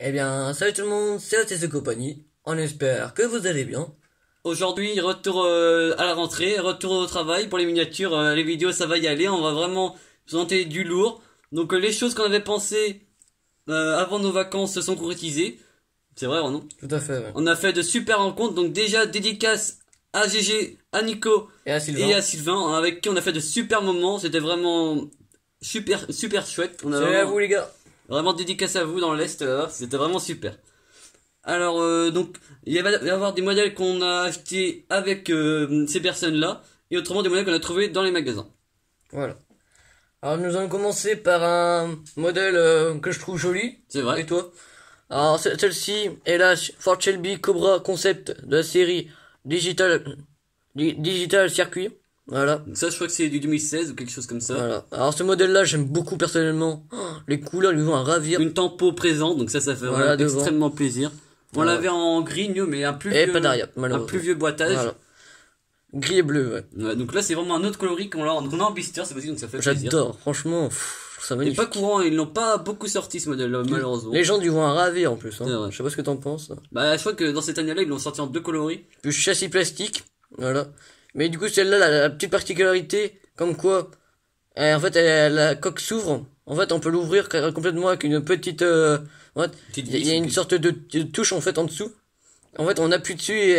Eh bien, salut tout le monde, c'est Otis et compagnie. On espère que vous allez bien. Aujourd'hui, retour à la rentrée, retour au travail pour les miniatures, les vidéos, ça va y aller. On va vraiment présenter du lourd. Donc les choses qu'on avait pensées avant nos vacances se sont concrétisées. C'est vrai, non? Tout à fait, ouais. On a fait de super rencontres. Donc déjà, dédicace à GG, à Nico Et à Sylvain. et à Sylvain, avec qui on a fait de super moments. C'était vraiment super chouette. On a Salut à vous les gars. vraiment dédicace à vous dans l'Est. C'était vraiment super. Alors donc il va y avoir des modèles qu'on a achetés avec ces personnes-là et autrement des modèles qu'on a trouvés dans les magasins. Voilà. Alors nous allons commencer par un modèle que je trouve joli. C'est vrai. Et toi? Alors celle-ci est la Ford Shelby Cobra Concept de la série Digital Circuit. Voilà. Donc ça je crois que c'est du 2016 ou quelque chose comme ça. Voilà. Alors ce modèle-là, j'aime beaucoup personnellement. Oh, les couleurs lui vont à ravir. Une tempo présente donc ça fait Voilà, vraiment devant. extrêmement plaisir. On Voilà. l'avait en gris mais un plus Et vieux, pas d'arrière, un malheureusement. plus vieux boitage. Voilà. Gris et bleu, ouais. Ouais, donc là c'est vraiment un autre coloris qu'on a en blister, c'est possible donc ça fait plaisir. J'adore, franchement, ça Il est magnifique. pas courant, ils n'ont pas beaucoup sorti ce modèle malheureusement. Les gens du vont à ravir en plus, C'est hein. vrai. Je sais pas ce que t'en penses. Bah je crois que dans cette année-là ils l'ont sorti en deux coloris. Plus châssis plastique, voilà. Mais du coup, celle-là, la petite particularité, comme quoi, en fait, la coque s'ouvre. En fait, on peut l'ouvrir complètement avec une petite, en fait, Petite il y a vis, une ok. sorte de touche en fait en dessous. En fait, on appuie dessus et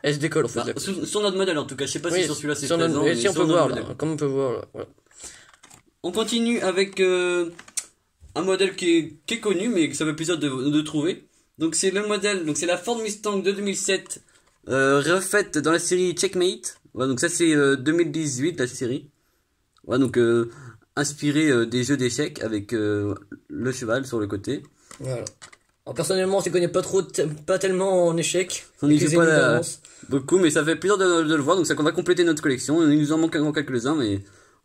elle se décolle en fait. Bah, sur notre modèle en tout cas, je sais pas si sur celui-là c'est sur notre- présent, et mais si on sur peut notre voir modèle. là, comme on peut voir là, voilà. On continue avec un modèle qui est connu mais que ça fait plaisir de trouver. Donc c'est le modèle, donc c'est la Ford Mustang de 2007 refaite dans la série Checkmate. Ouais, donc ça c'est 2018 la série. Ouais, donc inspiré des jeux d'échecs avec le cheval sur le côté. Voilà. Alors, personnellement, je ne connais pas trop, pas tellement en échec. On y Avec joue les pas ennemis la- d'avance. beaucoup mais ça fait plaisir de le voir donc ça qu'on va compléter notre collection. Il nous en manque encore quelques-uns mais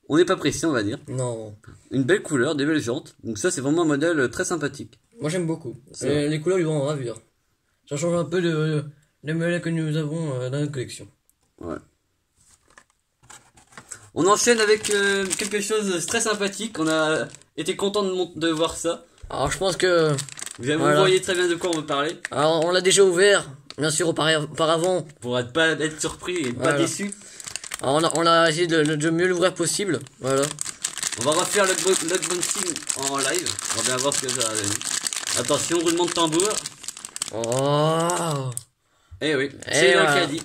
on n'est pas pressé on va dire. Non. Une belle couleur, des belles jantes. Donc ça c'est vraiment un modèle très sympathique. Moi, j'aime beaucoup. C'est vrai. Les couleurs lui vont en ravir. Ça change un peu les modèles que nous avons dans notre collection. Ouais. On enchaîne avec quelque chose de très sympathique. On a été content de voir ça. Alors, je pense que, Vous Voilà. voyez très bien de quoi on veut parler. alors, on l'a déjà ouvert, bien sûr, auparavant. Pour pas être surpris et pas Voilà. déçu. Alors, on a essayé de mieux l'ouvrir possible. Voilà. On va refaire l'unboxing en live. On va bien voir ce que ça a donné. Attention, roulement de tambour. Oh. Eh oui, Et c'est voilà. le caddie.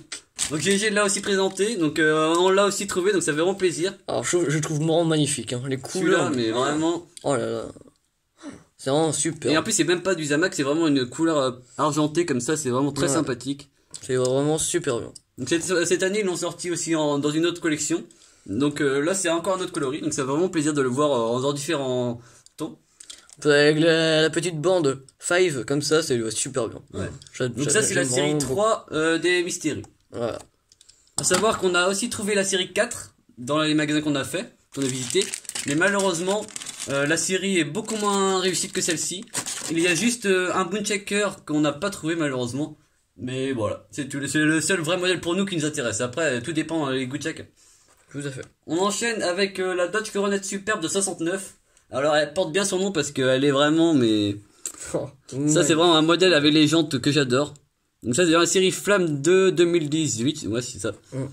Donc GG l'a aussi présenté, donc on l'a aussi trouvé, donc ça fait vraiment plaisir. Alors, je trouve vraiment magnifique, hein. Les Celui-là, couleurs. mais vraiment. Oh là là. C'est vraiment super. Et en plus, c'est même pas du Zamac, c'est vraiment une couleur argentée comme ça, c'est vraiment très Ouais. sympathique. C'est vraiment super bien. Donc cette année, ils l'ont sorti aussi dans une autre collection. Donc là, c'est encore un autre coloris, donc ça fait vraiment plaisir de le voir dans différents tons. Avec la petite bande 5 comme ça, c'est super bien. Ouais. J'a- Donc j'a- ça, c'est la j'aime série vraiment 3 des Mystéries. beaucoup. Voilà. À savoir qu'on a aussi trouvé la série 4 dans les magasins qu'on a fait, qu'on a visité. Mais malheureusement, la série est beaucoup moins réussie que celle-ci. Il y a juste un Boon Checker qu'on n'a pas trouvé malheureusement. Mais voilà, c'est le seul vrai modèle pour nous qui nous intéresse. Après, tout dépend des goûts de chacun. Tout à fait. On enchaîne avec la Dodge Coronet Superbe de 69. Alors elle porte bien son nom parce qu'elle est vraiment, mais ça c'est vraiment un modèle avec les jantes que j'adore. Donc ça c'est dans la série Flamme 2 2018, ouais c'est ça. Mm.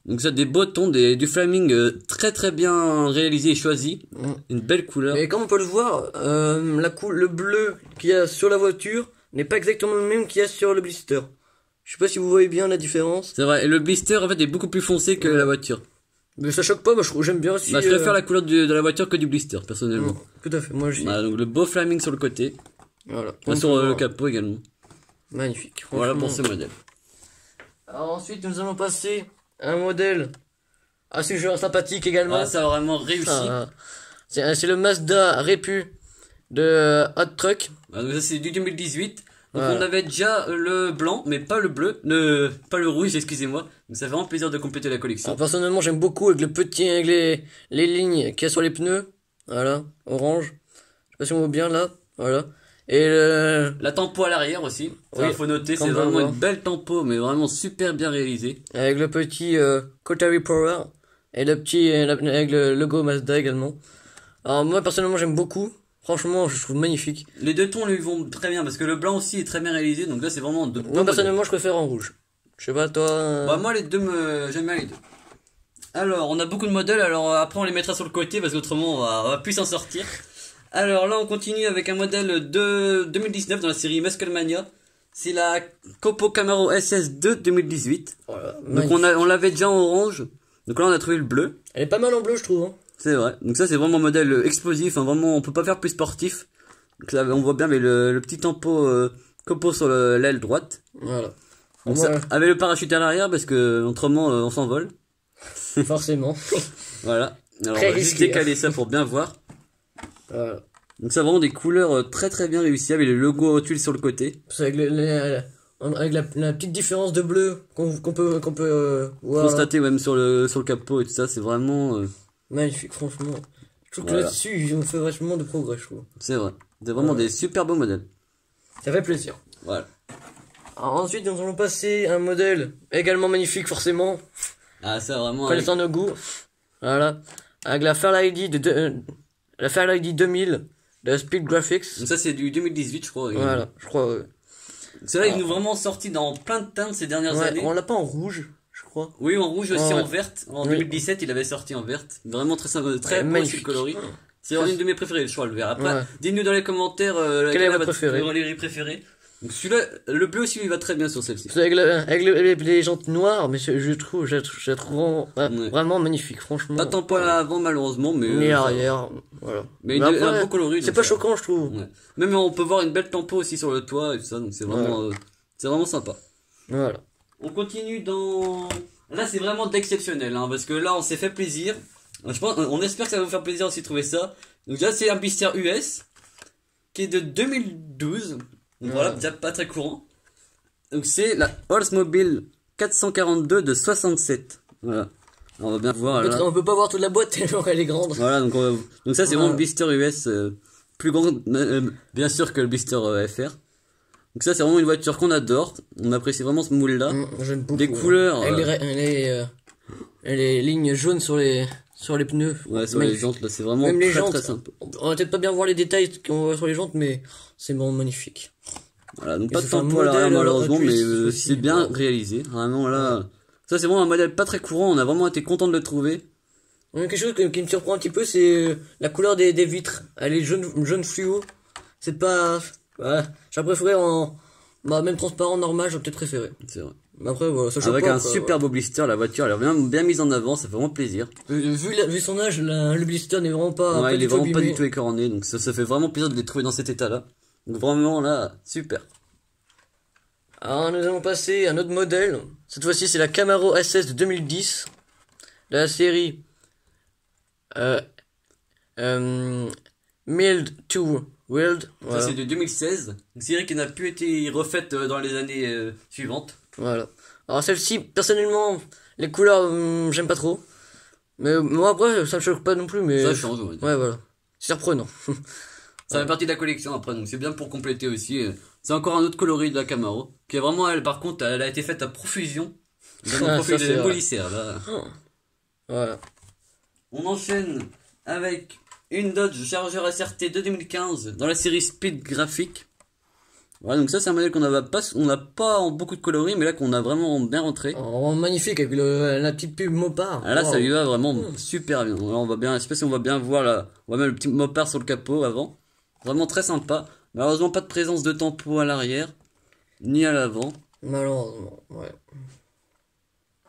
Donc ça des beaux tons, du flaming très bien réalisé et choisi. Mm. Une belle couleur. Et comme on peut le voir, le bleu qu'il y a sur la voiture n'est pas exactement le même qu'il y a sur le blister. Je sais pas si vous voyez bien la différence. C'est vrai, et le blister en fait est beaucoup plus foncé que la voiture. Mais ça choque pas, moi j'aime bien aussi. Bah, je préfère la couleur de la voiture que du blister personnellement. Tout à fait, moi je Voilà, donc le beau flaming sur le côté, Voilà. et sur le capot également. Magnifique. Voilà pour franchement. ce modèle. Alors ensuite nous allons passer à un modèle assez sympathique également. Voilà, ça a vraiment réussi. Ah, c'est le Mazda Repu de Hot Truck. Ah, donc ça c'est du 2018. Donc Voilà. on avait déjà le blanc, mais pas le bleu, pas le rouge, excusez-moi. Donc ça fait vraiment plaisir de compléter la collection. Alors, personnellement j'aime beaucoup avec le petit, avec les lignes qu'il y a sur les pneus. Voilà, orange. Je sais pas si on voit bien là. Voilà. Et La tempo à l'arrière aussi. Ça, Oui, faut noter, comme c'est on peut le vraiment voir. une belle tempo, mais vraiment super bien réalisée. avec le petit Kotari Power. Et le petit, avec le logo Mazda également. Alors moi personnellement j'aime beaucoup. Franchement, je trouve magnifique. Les deux tons lui vont très bien parce que le blanc aussi est très bien réalisé, donc là c'est vraiment de bons Moi, modèles. personnellement, je préfère en rouge. Je sais pas, toi. Bah, moi les deux j'aime bien les deux. Alors, on a beaucoup de modèles, alors après on les mettra sur le côté parce qu'autrement on va plus s'en sortir. Alors là on continue avec un modèle de 2019 dans la série Musclemania. C'est la Copo Camaro SS2 2018. Voilà, Donc on l'avait déjà en orange. Donc là on a trouvé le bleu. Elle est pas mal en bleu, je trouve. Hein. C'est vrai. Donc ça c'est vraiment un modèle explosif, hein, vraiment on peut pas faire plus sportif. Donc là on voit bien mais le petit tempo Copo sur l'aile droite. Voilà. Donc Voilà. ça, avec le parachute à l'arrière parce que autrement on s'envole. Forcément. Voilà. Alors Très on va juste risqué, décaler ça pour bien voir. Voilà. Donc ça a vraiment des couleurs très très bien réussies avec le logo tuile sur le côté. C'est avec, avec la petite différence de bleu qu'on peut voir. Constater même sur le capot et tout ça, c'est vraiment Magnifique, franchement. Je trouve que Voilà. là-dessus, ils ont fait vachement de progrès, je trouve. c'est vrai. C'est vraiment des super beaux modèles. Ça fait plaisir. Voilà. Alors, ensuite, nous allons passer à un modèle également magnifique, forcément. Ah ça vraiment Connaissant nos goûts. Voilà. Avec la Fairlight la Fairlight 2000 de Speed Graphics. Donc ça c'est du 2018 je crois. Voilà, je crois. C'est là ils nous ont vraiment sorti dans plein de teintes ces dernières Ouais, années. on l'a pas en rouge, je crois. Oui en rouge aussi, Ouais. en verte. En Oui. 2017 il avait sorti en verte. Vraiment très sympa, très Ouais, beau magnifique. le coloris. C'est une de mes préférées je crois le vert. Après Ouais. dites-nous dans les commentaires Quel est laquelle votre préféré galerie préférée. Donc celui-là, le bleu aussi il va très bien sur celle-ci. C'est avec, les jantes noires, mais je la trouve vraiment, Ouais. vraiment magnifique, franchement. Pas tant pas l'avant malheureusement mais Ni ça va. arrière, voilà. Mais Mais un après, beau coloris. c'est donc pas ça va. choquant, je trouve. Ouais. Même on peut voir une belle tempo aussi sur le toit et tout ça, donc c'est vraiment sympa. Voilà. On continue dans. Là c'est vraiment d'exceptionnel, hein, parce que là on s'est fait plaisir. Je pense, on espère que ça va vous faire plaisir aussi de trouver ça. Donc là c'est un blister US qui est de 2012. Donc voilà, déjà pas très courant. Donc c'est la Oldsmobile 442 de 67. Voilà. On va bien voir là. On peut pas voir toute la boîte tellement elle est grande. Voilà, donc ça c'est vraiment le blister US plus grand bien sûr que le blister FR. Donc ça c'est vraiment une voiture qu'on adore, on apprécie vraiment ce moule là. J'aime beaucoup. Des couleurs, Avec les lignes jaunes sur les pneus. Ouais, sur Magnifique. les jantes là, c'est vraiment Même les très jantes. très sympa. On va peut-être pas bien voir les détails qu'on voit sur les jantes, mais c'est vraiment magnifique. Voilà, donc Et pas de c'est un tempo à l'arrière modèle, malheureusement, mais aussi, c'est bien ouais. réalisé. Vraiment là, ça c'est vraiment un modèle pas très courant, on a vraiment été content de le trouver. Quelque chose qui me surprend un petit peu, c'est la couleur des vitres. Elle est jaune fluo. C'est pas. Ouais, j'aurais préféré même transparent normal, j'aurais peut-être préféré. C'est vrai. Mais après, voilà, ça choque Avec pas, un quoi, super beau blister, la voiture elle est bien mise en avant, ça fait vraiment plaisir. Vu son âge, le blister n'est vraiment pas. Ouais, il est du tout vraiment pas abîmé. du tout écorné, donc ça fait vraiment plaisir de les trouver dans cet état là. Donc vraiment là, super. Alors, nous allons passer à un autre modèle. Cette fois-ci, c'est la Camaro SS de 2010. De la série. Mild to Wild. Voilà. Ça c'est de 2016, une série qui n'a plus été refaite dans les années suivantes. Voilà. Alors, celle-ci, personnellement, les couleurs, j'aime pas trop. Mais moi, après, ça me choque pas non plus, mais. Ça change, on va dire. Ouais, voilà. C'est surprenant. Ça fait partie de la collection après, donc c'est bien pour compléter aussi. C'est encore un autre coloris de la Camaro, qui est vraiment, elle, par contre, elle a été faite à profusion. Vraiment Ça, profil c'est de vrai. policière, là. Voilà. On enchaîne avec une Dodge Charger SRT de 2015 dans la série Speed Graphic. Voilà, donc ça c'est un modèle on n'a pas en beaucoup de coloris, mais là qu'on a vraiment bien rentré. Oh, magnifique, avec la petite pub Mopar. Ah, là ça Wow. lui va vraiment super bien. Là, on va bien, je sais pas si on va bien voir là, on va mettre le petit mopar sur le capot avant. Vraiment très sympa. Malheureusement pas de présence de tempo à l'arrière, ni à l'avant. Malheureusement, ouais.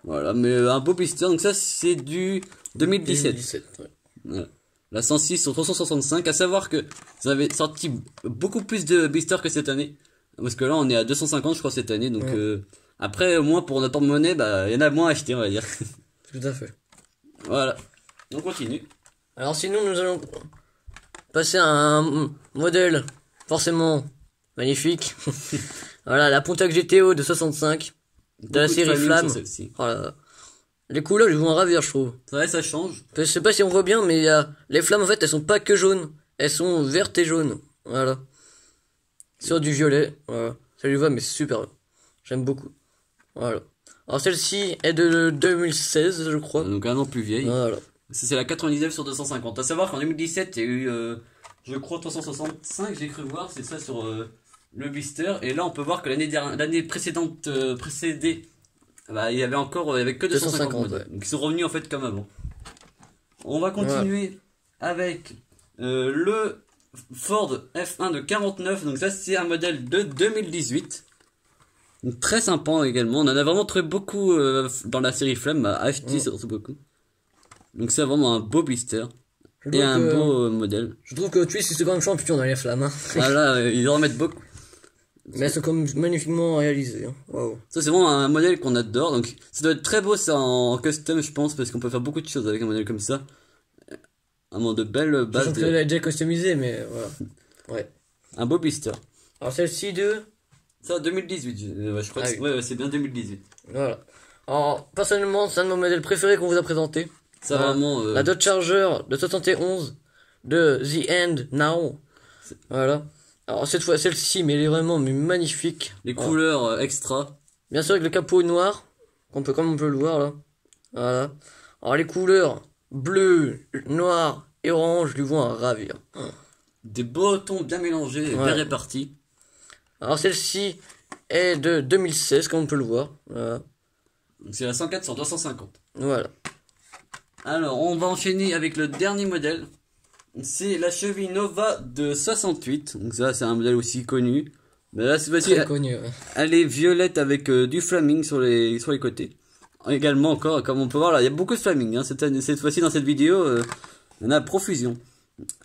Voilà, mais un beau blister, donc ça c'est du 2017. 2017, ouais. Voilà. La 106 sur 365, à savoir que vous avez sorti beaucoup plus de blisters que cette année. Parce que là on est à 250 je crois cette année, donc Ouais. après au moins pour notre porte-monnaie, bah il y en a moins à acheter on va dire. Tout à fait. Voilà, on continue. Alors sinon, nous allons passer à un modèle forcément magnifique. Voilà, la Pontiac GTO de 65. De la Beaucoup série familles Flamme. sur celle-ci. Voilà. Les couleurs, ils vont ravir, je trouve. C'est vrai, ça change. Je sais pas si on voit bien, mais il y a... les flammes, en fait, elles sont pas que jaunes. Elles sont vertes et jaunes. Voilà. Sur du violet. Voilà. Ça lui va, mais c'est super. J'aime beaucoup. Voilà. Alors celle-ci est de 2016, je crois. Donc un an plus vieille. Voilà. Ça, c'est la 99 sur 250. À savoir qu'en 2017, il y a eu je crois 365, j'ai cru voir, c'est ça sur le blister. Et là, on peut voir que l'année précédente, bah, il y avait que 250 modèles. Ouais. Donc ils sont revenus en fait comme avant. On va continuer avec le Ford F1 de 49. Donc ça, c'est un modèle de 2018. Donc, très sympa également. On en a vraiment trouvé beaucoup dans la série Flamme, à AFT surtout beaucoup. Donc c'est vraiment un beau blister. Et un beau modèle. Je trouve que Twist c'est quand même champion dans les flammes. Hein. Voilà, ils en mettent beaucoup. Mais elles sont comme magnifiquement réalisées. Hein. Wow. Ça c'est vraiment un modèle qu'on adore. Donc ça doit être très beau ça en custom je pense. Parce qu'on peut faire beaucoup de choses avec un modèle comme ça. Vraiment de belles bases. Je pense qu'elle est déjà customisée mais voilà. Ouais. Un beau blister. Alors celle-ci de... Ça 2018 je crois que c'est bien 2018. Voilà. Alors personnellement c'est un de mes modèles préférés qu'on vous a présenté. Ça vraiment... La Dodge Charger de 71 de The End Now. Voilà. Alors cette fois celle-ci mais elle est vraiment magnifique. Les couleurs extra. Bien sûr avec le capot noir comme on peut le voir là. Voilà. Alors les couleurs bleu, noir et orange lui vont à ravir. Des beaux tons bien mélangés et bien répartis. Alors celle-ci est de 2016 comme on peut le voir. Voilà. Donc c'est la 104 sur 250. Voilà. Alors on va enchaîner avec le dernier modèle. C'est la cheville Nova de 68. Donc ça c'est un modèle aussi connu. Mais là c'est Très connu. Ouais. Elle est violette avec du flaming sur les côtés. Également encore comme on peut voir là il y a beaucoup de flaming. Hein. Cette fois-ci dans cette vidéo il y en a à profusion.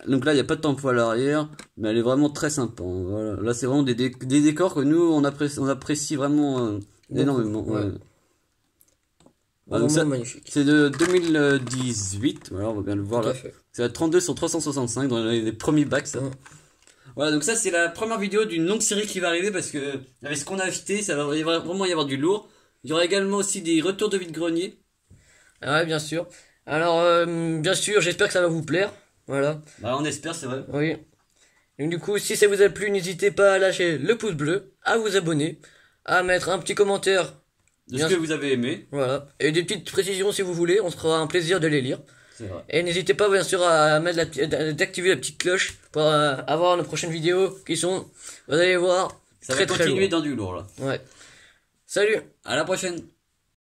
Donc là il n'y a pas de tempo à l'arrière. Mais elle est vraiment très sympa. Hein. Voilà. Là c'est vraiment des décors que nous on apprécie vraiment énormément. Ouais. Vraiment magnifique. C'est de 2018, voilà, on va bien le voir là. C'est la 32 sur 365 dans les premiers bacs ça. Voilà, donc ça c'est la première vidéo d'une longue série qui va arriver parce que avec ce qu'on a acheté, ça va vraiment y avoir du lourd. Il y aura également aussi des retours de vide-grenier. Ah ouais, bien sûr. Alors, bien sûr, j'espère que ça va vous plaire. Voilà. Bah on espère, c'est vrai. Oui. Donc du coup, si ça vous a plu, n'hésitez pas à lâcher le pouce bleu, à vous abonner, à mettre un petit commentaire. De ce que vous avez aimé. Voilà. Et des petites précisions si vous voulez, on se fera un plaisir de les lire. C'est vrai. Et n'hésitez pas bien sûr à d'activer la petite cloche pour avoir nos prochaines vidéos qui sont, vous allez voir, Ça va très continuer lourdes. dans du lourd là. Ouais. Salut! À la prochaine!